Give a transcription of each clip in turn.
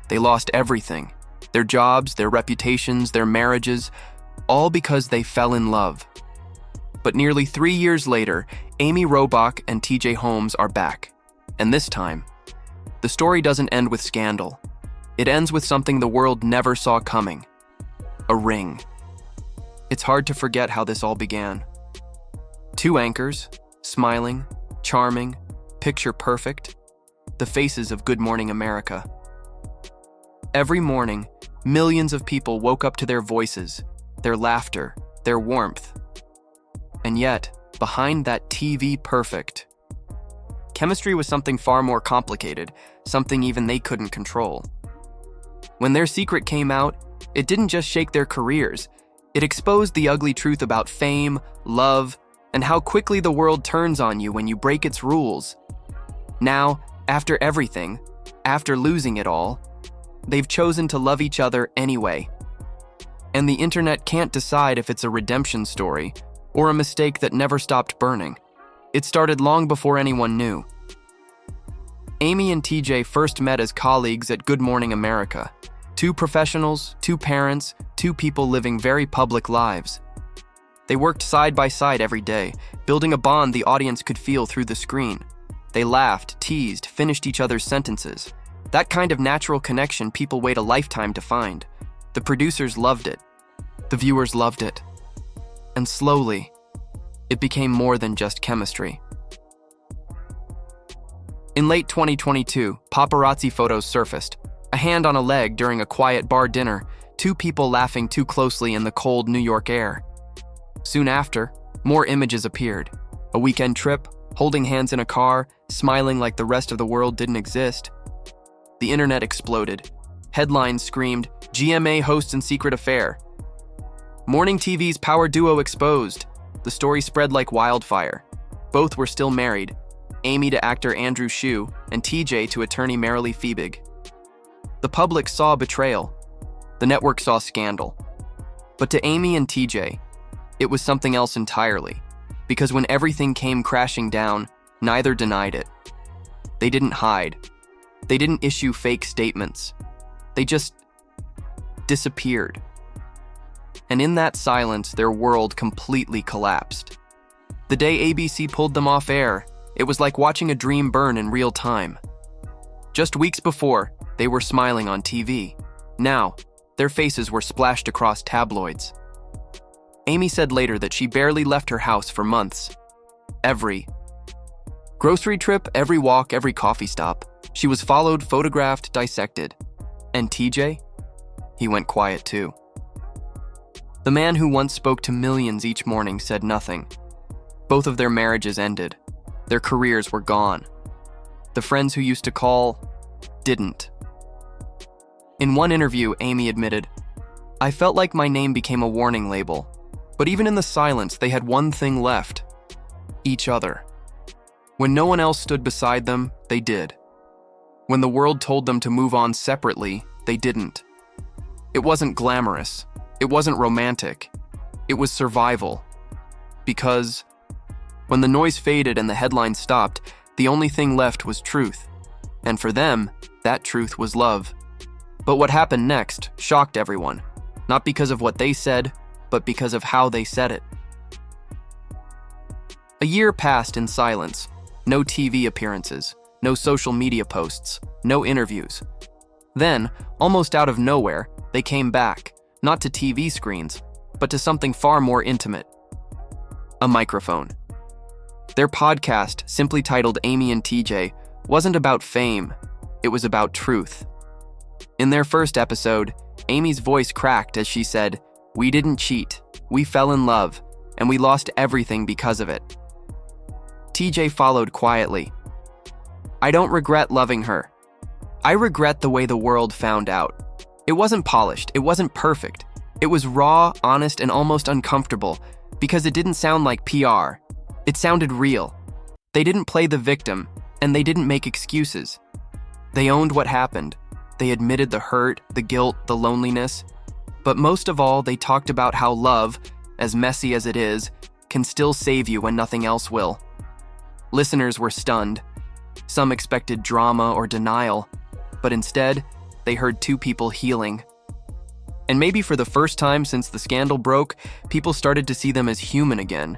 They lost everything. Their jobs, their reputations, their marriages, all because they fell in love. But nearly 3 years later, Amy Robach and TJ Holmes are back. And this time, the story doesn't end with scandal. It ends with something the world never saw coming. A ring. It's hard to forget how this all began. Two anchors, smiling, charming, picture perfect, the faces of Good Morning America. Every morning, millions of people woke up to their voices, their laughter, their warmth. And yet, behind that TV perfect, chemistry was something far more complicated, something even they couldn't control. When their secret came out, it didn't just shake their careers, it exposed the ugly truth about fame, love, and how quickly the world turns on you when you break its rules. Now, after everything, after losing it all, they've chosen to love each other anyway. And the internet can't decide if it's a redemption story or a mistake that never stopped burning. It started long before anyone knew. Amy and TJ first met as colleagues at Good Morning America. Two professionals, two parents, two people living very public lives. They worked side by side every day, building a bond the audience could feel through the screen. They laughed, teased, finished each other's sentences. That kind of natural connection people wait a lifetime to find. The producers loved it. The viewers loved it. And slowly, it became more than just chemistry. In late 2022, paparazzi photos surfaced. A hand on a leg during a quiet bar dinner, two people laughing too closely in the cold New York air. Soon after, more images appeared. A weekend trip, holding hands in a car, smiling like the rest of the world didn't exist. The internet exploded. Headlines screamed, "GMA hosts in secret affair." Morning TV's power duo exposed. The story spread like wildfire. Both were still married, Amy to actor Andrew Shue and TJ to attorney Marilee Fiebig. The public saw betrayal. The network saw scandal. But to Amy and TJ, it was something else entirely, because when everything came crashing down, neither denied it. They didn't hide. They didn't issue fake statements. They just disappeared. And in that silence, their world completely collapsed. The day ABC pulled them off air, it was like watching a dream burn in real time. Just weeks before, they were smiling on TV. Now, their faces were splashed across tabloids. Amy said later that she barely left her house for months. Every grocery trip, every walk, every coffee stop, she was followed, photographed, dissected. And TJ? He went quiet too. The man who once spoke to millions each morning said nothing. Both of their marriages ended. Their careers were gone. The friends who used to call didn't. In one interview, Amy admitted, "I felt like my name became a warning label. But even in the silence, they had one thing left: each other. When no one else stood beside them, they did. When the world told them to move on separately, they didn't. It wasn't glamorous. It wasn't romantic. It was survival. Because when the noise faded and the headlines stopped, the only thing left was truth. And for them, that truth was love. But what happened next shocked everyone, not because of what they said, but because of how they said it. A year passed in silence. No TV appearances, no social media posts, no interviews. Then, almost out of nowhere, they came back, not to TV screens, but to something far more intimate: a microphone. Their podcast, simply titled Amy and TJ, wasn't about fame, it was about truth. In their first episode, Amy's voice cracked as she said, "We didn't cheat, we fell in love, and we lost everything because of it." TJ followed quietly. "I don't regret loving her. I regret the way the world found out. It wasn't polished, it wasn't perfect. It was raw, honest, and almost uncomfortable, because it didn't sound like PR. It sounded real. They didn't play the victim, and they didn't make excuses. They owned what happened. They admitted the hurt, the guilt, the loneliness. But most of all, they talked about how love, as messy as it is, can still save you when nothing else will." Listeners were stunned. Some expected drama or denial, but instead, they heard two people healing. And maybe for the first time since the scandal broke, people started to see them as human again.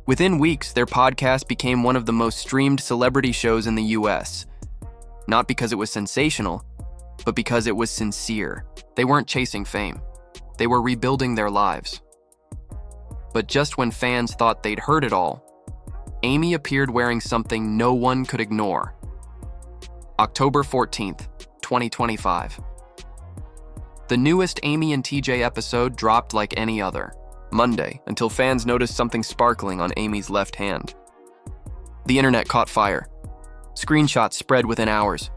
Within weeks, their podcast became one of the most streamed celebrity shows in the US. Not because it was sensational, but because it was sincere. They weren't chasing fame. They were rebuilding their lives. But just when fans thought they'd heard it all, Amy appeared wearing something no one could ignore. October 14th, 2025. The newest Amy and TJ episode dropped like any other, Monday, until fans noticed something sparkling on Amy's left hand. The internet caught fire. Screenshots spread within hours.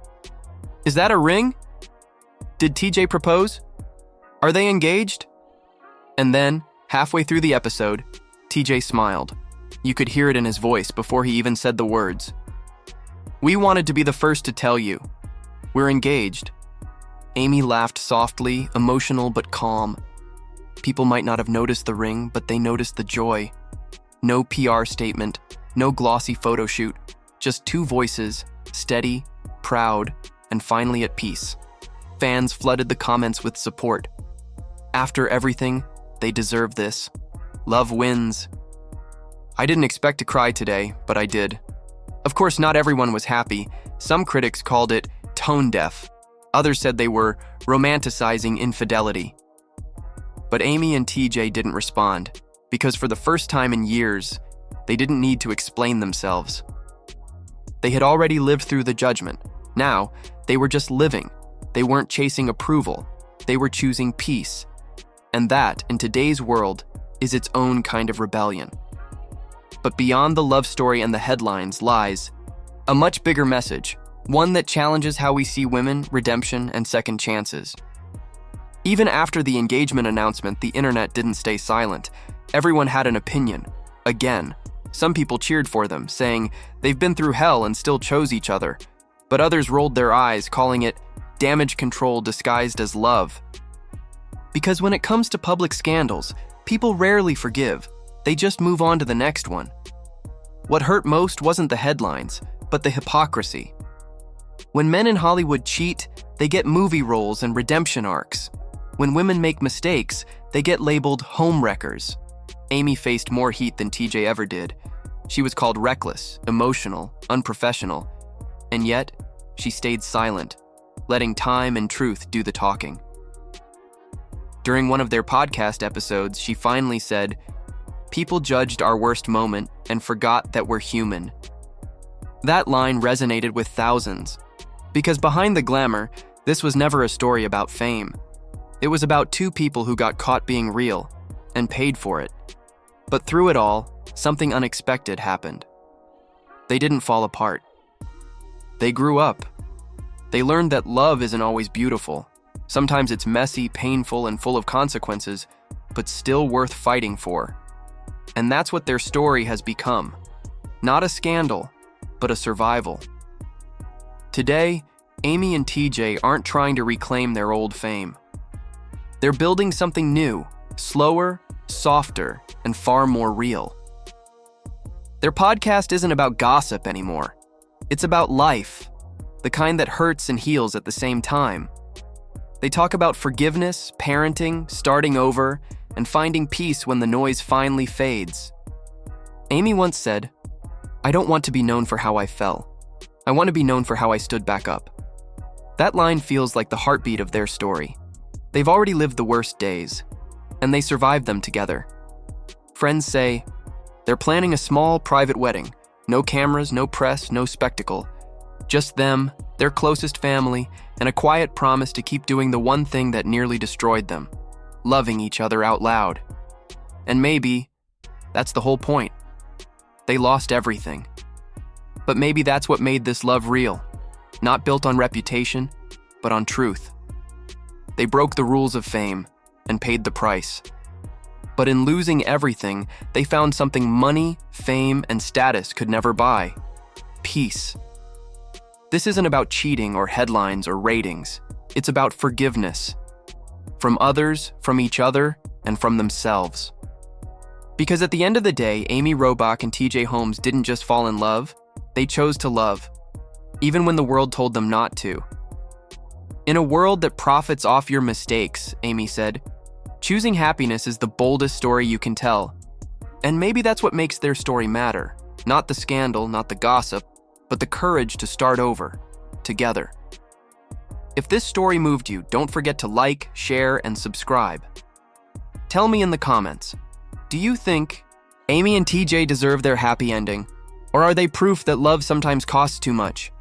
Is that a ring? Did TJ propose? Are they engaged? And then, halfway through the episode, TJ smiled. You could hear it in his voice before he even said the words. We wanted to be the first to tell you. We're engaged. Amy laughed softly, emotional but calm. People might not have noticed the ring, but they noticed the joy. No PR statement, no glossy photo shoot, just two voices, steady, proud, and finally at peace. Fans flooded the comments with support. After everything, they deserve this. Love wins. I didn't expect to cry today, but I did. Of course, not everyone was happy. Some critics called it tone deaf. Others said they were romanticizing infidelity. But Amy and TJ didn't respond, because for the first time in years, they didn't need to explain themselves. They had already lived through the judgment. Now, they were just living. They weren't chasing approval. They were choosing peace. And that, in today's world, is its own kind of rebellion. But beyond the love story and the headlines lies a much bigger message, one that challenges how we see women, redemption, and second chances. Even after the engagement announcement, the internet didn't stay silent. Everyone had an opinion. Again, some people cheered for them, saying they've been through hell and still chose each other. But others rolled their eyes, calling it damage control disguised as love. Because when it comes to public scandals, people rarely forgive. They just move on to the next one. What hurt most wasn't the headlines, but the hypocrisy. When men in Hollywood cheat, they get movie roles and redemption arcs. When women make mistakes, they get labeled homewreckers. Amy faced more heat than TJ ever did. She was called reckless, emotional, unprofessional, and yet she stayed silent, letting time and truth do the talking. During one of their podcast episodes, she finally said, "People judged our worst moment and forgot that we're human." That line resonated with thousands, because behind the glamour, this was never a story about fame. It was about two people who got caught being real and paid for it. But through it all, something unexpected happened. They didn't fall apart. They grew up. They learned that love isn't always beautiful. Sometimes it's messy, painful, and full of consequences, but still worth fighting for. And that's what their story has become. Not a scandal, but a survival. Today, Amy and TJ aren't trying to reclaim their old fame. They're building something new, slower, softer, and far more real. Their podcast isn't about gossip anymore. It's about life, the kind that hurts and heals at the same time. They talk about forgiveness, parenting, starting over, and finding peace when the noise finally fades. Amy once said, "I don't want to be known for how I fell. I want to be known for how I stood back up." That line feels like the heartbeat of their story. They've already lived the worst days, and they survived them together. Friends say, they're planning a small, private wedding. No cameras, no press, no spectacle. Just them, their closest family, and a quiet promise to keep doing the one thing that nearly destroyed them, loving each other out loud. And maybe that's the whole point. They lost everything. But maybe that's what made this love real, not built on reputation, but on truth. They broke the rules of fame and paid the price. But in losing everything, they found something money, fame, and status could never buy: peace. This isn't about cheating or headlines or ratings. It's about forgiveness. From others, from each other, and from themselves. Because at the end of the day, Amy Robach and TJ Holmes didn't just fall in love, they chose to love, even when the world told them not to. In a world that profits off your mistakes, Amy said, choosing happiness is the boldest story you can tell. And maybe that's what makes their story matter. Not the scandal, not the gossip, but the courage to start over, together. If this story moved you, don't forget to like, share, and subscribe. Tell me in the comments, do you think Amy and TJ deserve their happy ending? Or are they proof that love sometimes costs too much?